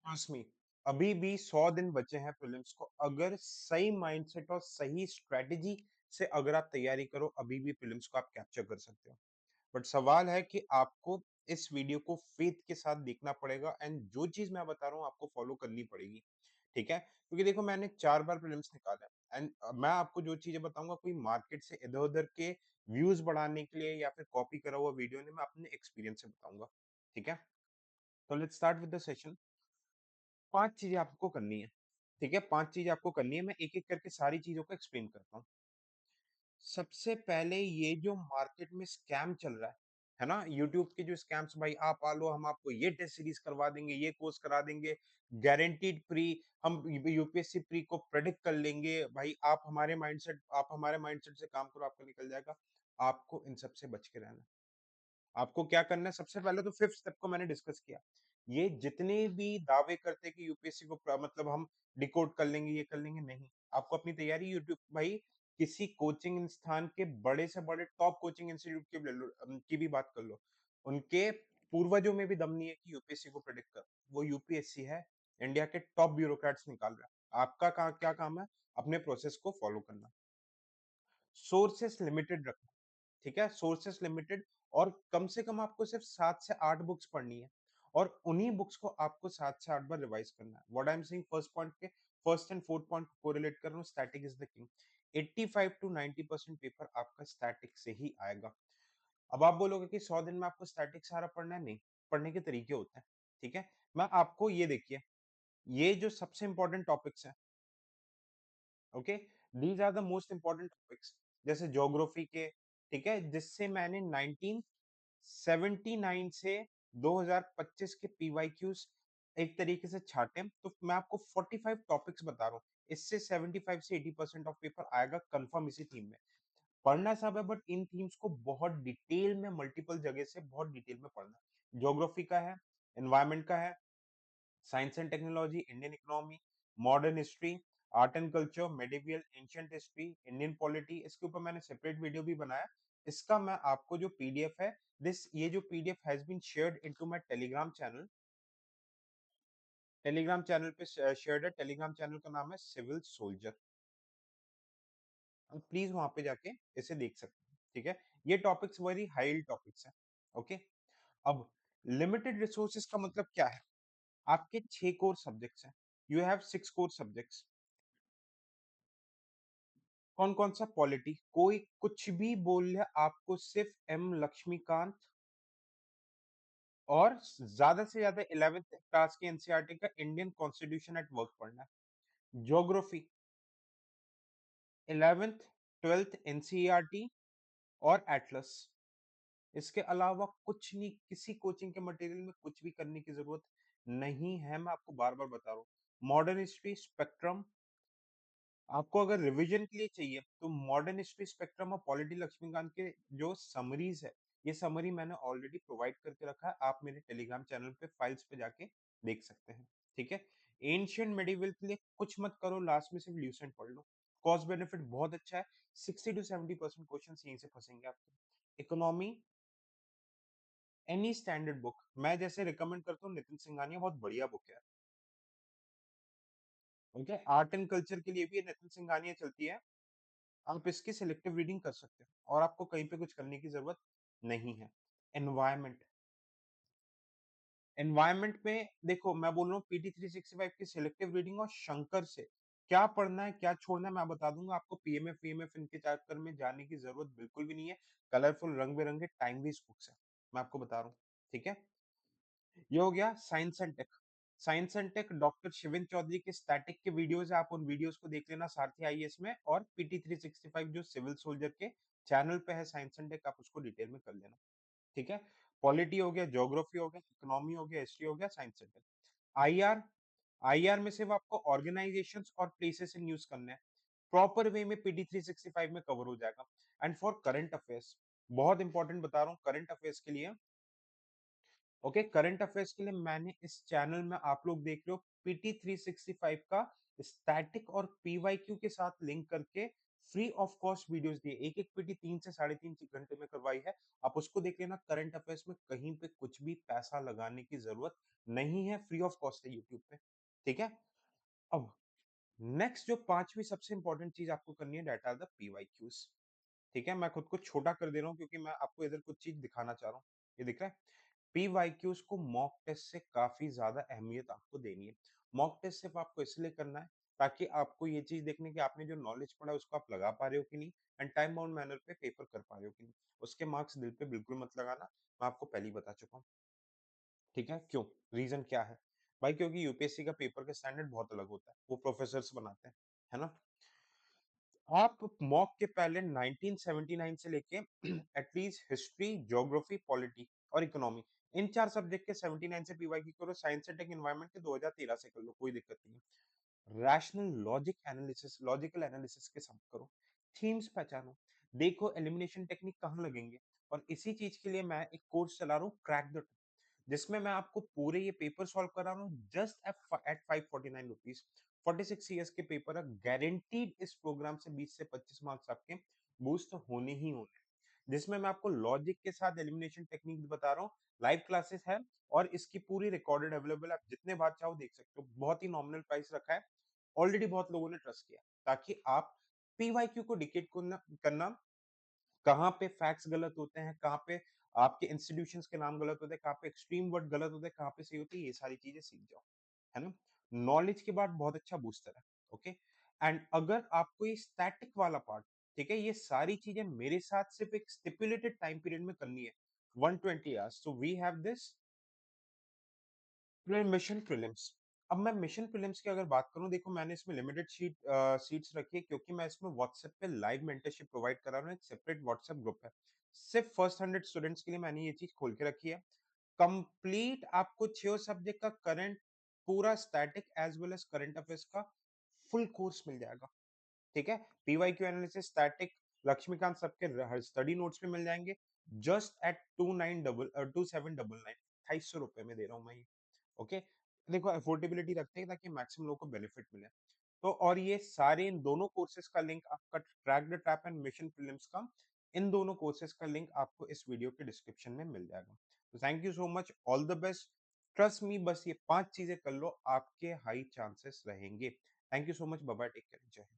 Trust me, अभी भी 100 दिन बचे हैं प्रीलिम्स को। अगर सही माइंडसेट और सही स्ट्रेटेजी से अगर आप तैयारी करो, अभी भी प्रीलिम्स को आप कैप्चर कर सकते हो। बट सवाल है कि आपको इस वीडियो को फेथ के साथ देखना पड़ेगा एंड जो चीज मैं बता रहा हूँ आपको फॉलो करनी पड़ेगी। ठीक है, क्योंकि देखो मैंने 4 बार प्रीलिम्स निकाला है एंड मैं आपको जो चीजें बताऊंगा कोई मार्केट से इधर उधर के व्यूज बढ़ाने के लिए या फिर कॉपी करा हुआ वीडियो नहीं, मैं अपने एक्सपीरियंस से बताऊंगा। ठीक है, तो let's start with the session. 5 चीजें आपको करनी है। ठीक है, 5 चीजें आपको करनी है, मैं एक एक करके सारी चीजों को एक्सप्लेन करता हूँ। सबसे पहले ये जो मार्केट में स्कैम चल रहा है ना, यूट्यूब के जो स्कैम्स, भाई आप आ लो, हम आपको ये टेस्ट सीरीज करवा देंगे, ये कोर्स करा देंगे, गारंटीड प्री, हम यूपीएससी प्री को प्रेडिक्ट कर लेंगे, भाई आप हमारे माइंडसेट से काम करो आपका निकल जाएगा। आपको इन सब से बच के रहना है। आपको क्या करना है, सबसे पहले तो फिफ्थ स्टेप को मैंने डिस्कस किया। ये जितने भी दावे करते हैं कि यूपीएससी को मतलब हम डिकोड कर लेंगे, ये कर लेंगे, नहीं। आपको अपनी तैयारी यूट्यूब भाई किसी कोचिंग संस्थान के बड़े से बड़े टॉप कोचिंग इंस्टीट्यूट की भी ले लो, की भी बात कर लो। उनके पूर्वजों में भी दम नहीं है कि यूपीएससी को प्रेडिक्ट कर। वो यूपीएससी है, इंडिया के टॉप ब्यूरोक्रेट्स निकाल रहा है। आपका क्या काम है, अपने प्रोसेस को फॉलो करना। सोर्सेस लिमिटेड रखना। ठीक है, सोर्सेस लिमिटेड, और कम से कम आपको सिर्फ 7 से 8 बुक्स पढ़नी है, और उन्हीं बुक्स को आपको 7 से 8 बार रिवाइज करना है। What I am saying, first point के फर्स्ट एंड फोर्थ पॉइंट को कोरिलेट कर रहा हूँ, static is the king. 85 to 90% paper आपका स्टैटिक से ही आएगा। अब आप बोलोगे कि 100 दिन में आपको स्टैटिक सारा पढ़ना है, नहीं। पढ़ने के तरीके होते हैं। ठीक है, मैं आपको ये देखिए, ये जो सबसे इंपॉर्टेंट टॉपिक्स हैं, okay, these are the most important topics. जैसे ज्योग्राफी के, ठीक है, जिससे मैंने 1979 से 2025 के पीवाईक्यूज एक तरीके से छाटे, तो मैं आपको 45 टॉपिक्स बता रहा हूँ। इससे 75 से 80% ऑफ पेपर आएगा कंफर्म इसी थीम में। पढ़ना सब है, बट इन थीम्स को बहुत डिटेल में मल्टीपल जगह से बहुत डिटेल में पढ़ना है। ज्योग्राफी का है, एनवायरमेंट का है, science and technology, Indian economy, modern history, art and culture, medieval, ancient history, Indian polity, इसके ऊपर मैंने सेपरेट वीडियो भी बनाया। इसका मैं आपको जो पीडीएफ है, दिस ये जो PDF has been shared into my Telegram channel. Telegram channel पे शेयर्ड है। टेलीग्राम चैनल का नाम है सिविल सोल्जर। आप प्लीज वहां पे जाके इसे देख सकते हैं। ठीक है, ये टॉपिक्स वेरी हाई टॉपिक्स हैं। ओके, अब लिमिटेड रिसोर्सेज का मतलब क्या है। आपके 6 कोर सब्जेक्ट्स हैं, यू हैव 6 कोर सब्जेक्ट्स। कौन कौन सा, पॉलिटी, कोई कुछ भी बोल ले, आपको सिर्फ एम लक्ष्मीकांत और ज्यादा से ज्यादा 11th क्लास के एनसीईआरटी का इंडियन कॉन्स्टिट्यूशन एट वर्क पढ़ना है। ज्योग्राफी 11th 12th एनसीईआरटी और एटलस। इसके अलावा कुछ नहीं, किसी कोचिंग के मटेरियल में कुछ भी करने की जरूरत नहीं है। मैं आपको बार बार बता रहा हूँ, मॉडर्न हिस्ट्री, स्पेक्ट्रम, आपको अगर रिवीजन के लिए चाहिए तो मॉडर्न हिस्ट्री, स्पेक्ट्रम और पॉलिटी लक्ष्मीकांत के जो समरीज है, ये समरी मैंने ऑलरेडी प्रोवाइड करके रखा है। आप मेरे टेलीग्राम चैनल पे फाइल्स पे जाके देख सकते हैं। ठीक है, एंशियंट मेडिवल के लिए कुछ मत करो, लास्ट में सिर्फ ल्यूसेंट पढ़ लो। कॉस्ट बेनिफिट बहुत अच्छा है, 60 to 70% क्वेश्चन यहीं से फंसेंगे आपके। इकोनॉमी, एनी स्टैंडर्ड बुक, मैं जैसे रिकमेंड करता हूँ नितिन सिंघानिया, बहुत बढ़िया बुक है। ओके, आर्ट एंड कल्चर के लिए भी नितिन सिंघानिया चलती है। आप इसकी सिलेक्टिव रीडिंग कर सकते हो और आपको कहीं पे कुछ करने की जरूरत नहीं है। एनवायरमेंट, एनवायरमेंट में देखो मैं बोल रहा हूँ PT 365 की सिलेक्टिव रीडिंग और शंकर से क्या पढ़ना है क्या छोड़ना है मैं बता दूंगा आपको। पीएमएफ वीएमएफ इनके चक्कर में जाने की जरूरत बिल्कुल भी नहीं है। कलरफुल रंग बिरंगे टाइम वेस्ट बुक्स है, मैं आपको बता रहा हूँ। ठीक है, ये हो गया science and tech. Science and tech doctor Shivendra Chaudhary के स्टैटिक के वीडियोस है, आप उन वीडियोस को देख लेना सारथी आईएएस में। और PT 365 जो सिविल सोल्जर के चैनल पे है साइंस एंड टेक, आप उसको डिटेल में कर लेना। ठीक है, पॉलिटी हो गया, ज्योग्राफी हो गया, इकोनॉमी हो गया, हिस्ट्री हो गया, science and tech. IR, IR में सिर्फ आपको ऑर्गेनाइजेशंस और प्लेसेस इन यूज करना है, प्रॉपर वे में PT 365 में कवर हो जाएगा। एंड फॉर करंट अफेयर्स, बहुत इंपॉर्टेंट बता रहा हूँ करंट अफेयर्स के लिए। ओके, करंट अफेयर्स के लिए मैंने इस चैनल में, आप लोग देख रहे हो, PT 365 का स्टैटिक और पीवाईक्यू के साथ लिंक करके फ्री ऑफ कॉस्ट वीडियोस दिए, एक-एक पीटी 3 से साढ़े 3 घंटे में करवाई है। आप उसको देख लेना, करंट अफेयर्स में कहीं पे कुछ भी पैसा लगाने की ज़रूरत नहीं है, फ्री ऑफ कॉस्ट है यूट्यूब पे, ठीक है? अब नेक्स्ट जो 5वीं सबसे इम्पोर्टेंट चीज़ आपको करनी है, दैट आर द पीवाईक्यूज़, ठीक है? मैं खुद को छोटा कर दे रहा हूँ क्योंकि मैं आपको इधर कुछ चीज़ दिखाना चाह रहा हूँ। ये दिख रहा है? पीवाईक्यूज़ को मॉक टेस्ट से काफ़ी ज़्यादा अहमियत आपको देनी है। मॉक टेस्ट सिर्फ़ आपको इसलिए करना है ताकि आपको ये चीज़ देखनी है कि आपने जो नॉलेज पढ़ा है उसको आप लगा पा रहे हो कि नहीं, एंड टाइम बाउंड मैनर पे पेपर कर पा रहे हो कि नहीं। उसके मार्क्स दिल पे बिल्कुल मत लगाना, मैं आपको पहले ही बता चुका हूँ। ठीक है? क्यों? रीज़न क्या है? भाई क्योंकि यूपीएससी का पेपर का स्टैंडर्ड बहुत अलग होता है। वो प्रोफ़ेसर्स बनाते हैं, है ना? आप मॉक के पहले 1979 से लेके एटलीस्ट हिस्ट्री, ज्योग्राफी, पॉलिटी और इकोनॉमी, इन 4 सब्जेक्ट के 79 से पीवाईक्यू करो, साइंस एंड टेक एनवायरनमेंट के 2013 से कर लो, कोई दिक्कत नहीं है। Rational logic analysis, logical analysis के सब करो। थीम्स पहचानो, देखो एलिमिनेशन टेक्निक कहाँ लगेंगे, और इसी चीज़ के लिए मैं एक कोर्स चला रहा हूँ, क्रैक द, जिसमें मैं आपको पूरे ये पेपर सॉल्व करा रहा हूँ जस्ट एट 549 रुपीज। 46 ईयर्स के पेपर है, गारंटीड इस प्रोग्राम से 20 से 25 मार्क्स आपके बूस्ट होने ही होने हैं, जिसमें मैं आपको लॉजिक के साथ एलिमिनेशन टेक्निक बता रहा हूँ। लाइव क्लासेस है और इसकी पूरी रिकॉर्डेड अवेलेबल है, आप जितने बार चाहो देख सकते हो। बहुत ही नॉमिनल प्राइस रखा है, ऑलरेडी बहुत लोगों ने ट्रस्ट किया, ताकि आप पीवाईक्यू को डिकेट करना, कहाँ पे फैक्ट्स गलत होते हैं, कहाँ पे आपके इंस्टीट्यूशंस के नाम गलत होते हैं, कहाँ पे एक्सट्रीम वर्ड गलत होते हैं, कहाँ पे सही होती है, ये सारी चीज़ें सीख जाओ, है ना? नॉलेज के बाद बहुत अच्छा बूस्टर है, ओके? एंड अगर आपको ये स्टैटिक वाला पार्ट, ठीक है? ये सारी चीज़ें मेरे साथ सिर्फ़ एक स्टिपुलेटेड टाइम पीरियड में करनी है, 120 hours, so we have this mission prelims. अब मैं मिशन प्रीलिम्स की अगर बात करूँ, देखो मैंने इसमें लिमिटेड सीट्स रखी है क्योंकि मैं इसमें व्हाट्सएप पे लाइव मेंटरशिप प्रोवाइड कर रहा हूँ, एक सेपरेट व्हाट्सएप ग्रुप है। सिर्फ फर्स्ट 100 स्टूडेंट्स के लिए मैंने ये चीज़ खोल के रखी है। कंप्लीट आपको 6 सब्जेक्ट का करंट, पूरा static as well as current affairs का फुल कोर्स मिल जाएगा। ठीक है? पीवाईक्यू एनालिसिस, स्टैटिक, लक्ष्मीकांत सबके स्टडी नोट्स भी मिल जाएँगे जस्ट एट 2799, ₹2,500 में दे रहा हूँ मैं ये। ओके? देखो अफोर्डेबिलिटी रखते हैं ताकि मैक्सिमम लोगों को बेनिफिट मिले। तो और ये सारे इन दोनों कोर्सेज़ का लिंक आपका, crack the trap and mission prelims का, इन दोनों कोर्सेज़ का लिंक आपको इस वीडियो के डिस्क्रिप्शन में मिल जाएगा। तो thank you so much, all the best. Trust me, बस ये 5 चीज़ें कर लो, आपके हाई चांसेस रहेंगे। Thank you so much, bye bye, take care, जय हिंद।